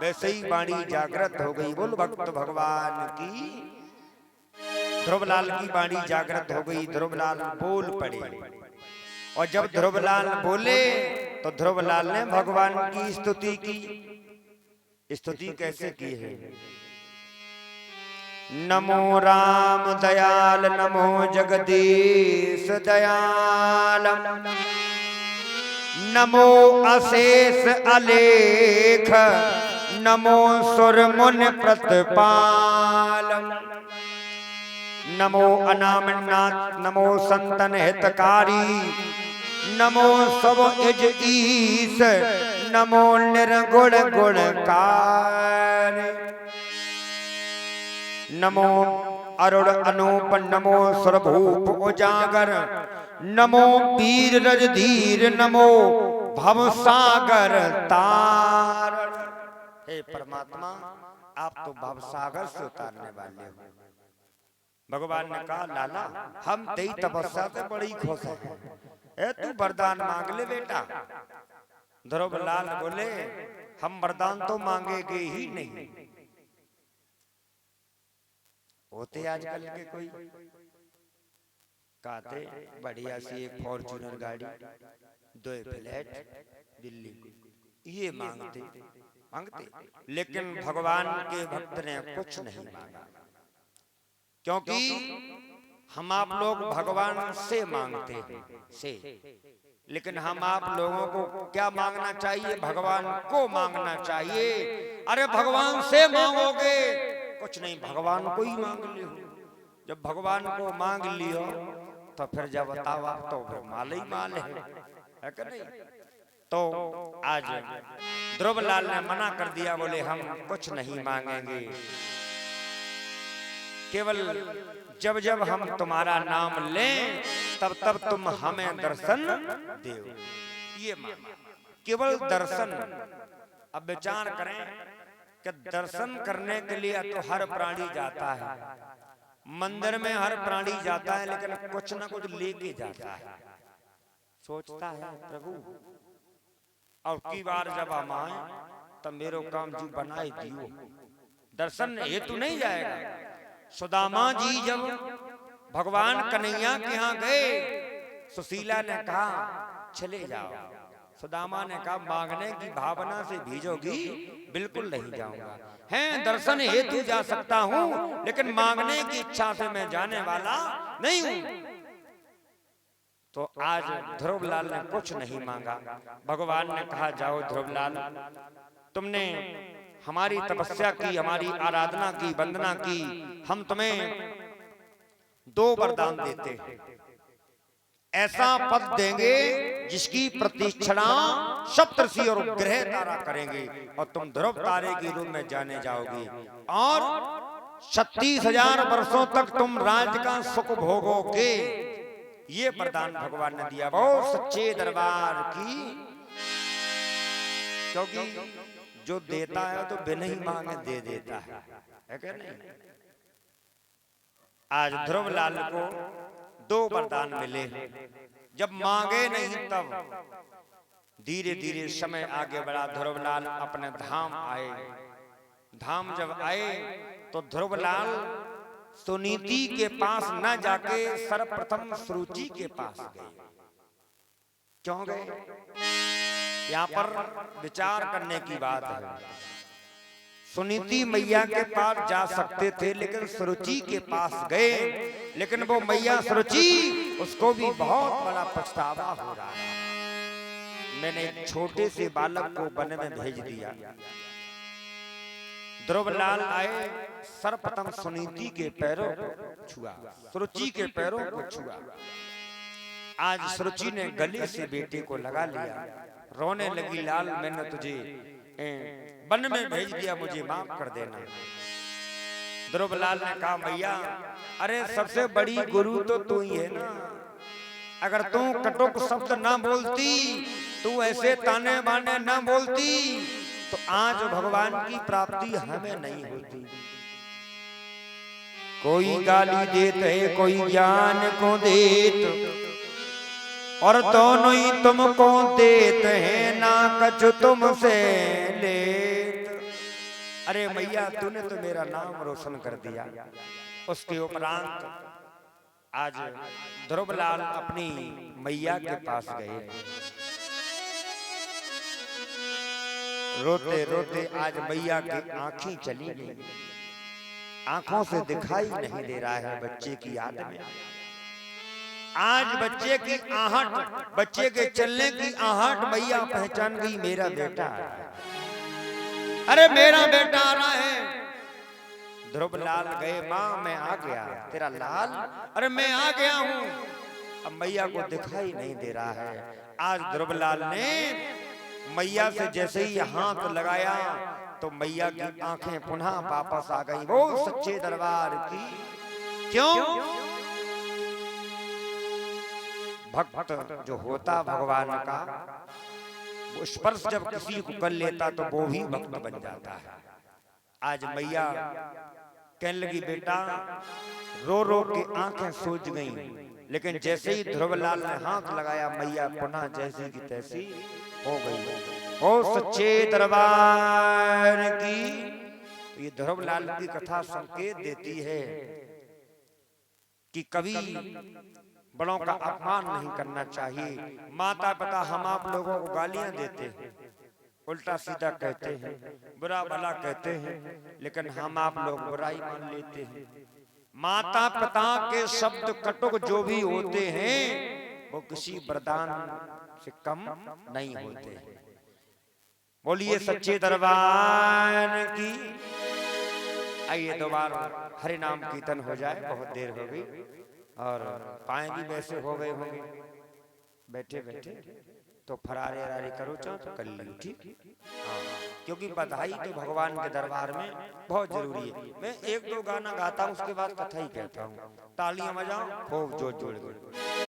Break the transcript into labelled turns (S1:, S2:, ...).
S1: वैसे ही वाणी जागृत हो गई। बोल भक्त भगवान की। ध्रुवलाल की वाणी जागृत हो गई, ध्रुवलाल बोल पड़े। और जब ध्रुवलाल बोले तो ध्रुवलाल ने भगवान की स्तुति की। स्तुति कैसे की है? नमो राम दयाल, नमो जगदीश दयाल, नमो अशेष अलेख, नमो सुर मुनि प्रतिपाल, नमो अनामनाथ, नमो संतन हितकारी, नमो सब इज ईश, नमो निर्गुण गुणकार, नमो अरुण अनूप, नमो सर्वभूप उजागर, नमो वीर रजधीर, नमो भवसागर तार। हे परमात्मा, आप तो भवसागर से उतारने वाले हो। भगवान ने कहा लाला, हम तेरी तपस्या से बड़ी खुश हैं, तू वरदान मांग ले बेटा। ध्रुवलाल बोले हम वरदान तो मांगेंगे ही नहीं। होते आजकल के कोई कहते बढ़िया सी एक फॉर्च्यूनर गाड़ी, 2 फ्लैट दिल्ली, ये मांगते, लेकिन भगवान के भक्त ने कुछ नहीं मांगा। क्योंकि हम आप लोग भगवान से मांगते हैं से, लेकिन हम आप लोगों को क्या मांगना चाहिए? भगवान को मांगना चाहिए। अरे भगवान से मांगोगे कुछ नहीं, भगवान को ही मांग लियो। जब भगवान को मांग लियो तो फिर जब बताओ आप तो फिर माल ही माल है कि नहीं? तो आज ध्रुवलाल ने मना कर दिया, बोले हम कुछ नहीं मांगेंगे, केवल जब जब हम तुम्हारा नाम लें तब तब तुम हमें दर्शन दो। ये मांगा, केवल दर्शन। अब विचार करें कि दर्शन करने के लिए तो हर प्राणी जाता है, मंदिर में हर प्राणी जाता है, लेकिन कुछ ना कुछ लेके जाता है, सोचता है प्रभु और की बार जब हम आए तब मेरो काम जी बनाए दियो। दर्शन हेतु नहीं जाएगा। सुदामा जी जब भगवान कन्हैया के यहाँ गए, सुशीला ने कहा चले जाओ। सुदामा ने कहा मांगने की भावना से भेजोगी? बिल्कुल नहीं जाऊंगा। हैं दर्शन हेतु जा सकता हूँ, लेकिन मांगने की इच्छा से मैं जाने वाला नहीं हूँ। तो आज ध्रुवलाल ने कुछ नहीं मांगा। भगवान ने कहा जाओ ध्रुवलाल, तुमने हमारी तपस्या की, हमारी आराधना की, वंदना की, हम तुम्हें 2 वरदान देते हैं। ऐसा पद देंगे जिसकी प्रतीक्षणा सप्तर्षि और ग्रह तारा करेंगे, और तुम ध्रुव तारे के रूप में जाने जाओगे, और 36,000 वर्षों तक तुम राज्य का सुख भोगोगे। ये वरदान भगवान ने दिया। वो सच्चे दरबार की, क्योंकि जो देता है तो बिना ही मांगे दे देता है क्या नहीं? आज ध्रुवलाल को 2 वरदान मिले। जब मांगे नहीं तब धीरे धीरे समय आगे बढ़ा। ध्रुवलाल अपने धाम आए। धाम जब आए तो ध्रुवलाल सुनीति के पास न जाके सर्वप्रथम सुरुचि के पास गए। क्यों गए? यहाँ पर विचार करने की बात है। सुनीति मैया के पास जा सकते थे, लेकिन सुरुचि के पास गए, लेकिन वो मैया सुरुचि, उसको भी बहुत बड़ा पछतावा हो रहा है। मैंने एक छोटे से बालक को वन में भेज दिया। ध्रुवलाल आए, सर्वप्रथम सुनीति के पैरों को छुआ, सुरुचि के पैरों को छुआ। आज सुरुचि ने गले से बेटे को लगा लिया, रोने लगी, लाल मैंने तुझे वन में भेज दिया, मुझे माफ कर देना। ध्रुवलाल ने कहा मैया, अरे सबसे बड़ी गुरु तो तू ही है ना। अगर तू कटुक शब्द ना बोलती, तू ऐसे ताने बाने ना बोलती, तो आज भगवान की प्राप्ति हमें नहीं होती। कोई गाली देते है, कोई ज्ञान को देत, और दोनों ही तुमको देते हैं, ना कछु तुमसे लेत। अरे मैया तूने तो मेरा नाम रोशन कर दिया। उसके उपरांत आज ध्रुवलाल अपनी मैया के पास गए। रोते रोते आज मैया की आंखें चली गई, आंखों से दिखाई नहीं दे रहा है बच्चे की याद में। आज बच्चे की आहट, बच्चे के चलने की आहट मैया पहचान गई, मेरा बेटा है। अरे मेरा बेटा आ रहा है। ध्रुवलाल गए, माँ मैं आ गया, तेरा लाल, अरे मैं आ गया हूँ। अब मैया को दिखाई नहीं दे रहा है। आज ध्रुवलाल ने मैया से जैसे ही हाथ लगाया तो मैया की आंखें पुनः वापस आ गई। वो सच्चे दरबार की क्यों? भक्त जो होता भगवान का, वो स्पर्श जब किसी को कर लेता तो वो भी भक्त बन जाता है। आज मैया कहने लगी, बेटा रो रो के आंखें सूज गईं, लेकिन जैसे ही ध्रुवलाल ने हाथ लगाया मैया पुनः जैसी की तैसी हो गई। ओ सच्चे दरबार की। ये ध्रुवलाल की कथा संकेत देती है कि कभी बड़ों का अपमान नहीं करना चाहिए। माता पिता हम आप लोगों को गालियां देते हैं, उल्टा सीधा कहते हैं, बुरा भला कहते हैं, लेकिन हम आप लोग बुराई मान लेते हैं। माता पिता के शब्द कटुक जो भी होते हैं वो किसी वरदान से कम नहीं होते। बोलिए सच्चे दरबार की। आइए दोबारा हरि नाम कीर्तन हो जाए, बहुत देर हो गई और पाए भी वैसे हो गए होंगे बैठे बैठे, तो फरारे अरारे करो चाहो तो कर लो, ठीक। हाँ, क्योंकि बधाई तो भगवान के दरबार में बहुत जरूरी है। मैं एक दो गाना गाता हूँ, उसके बाद कथा ही कहता हूँ। तालियां बजाओ खूब जोर जोड़ के।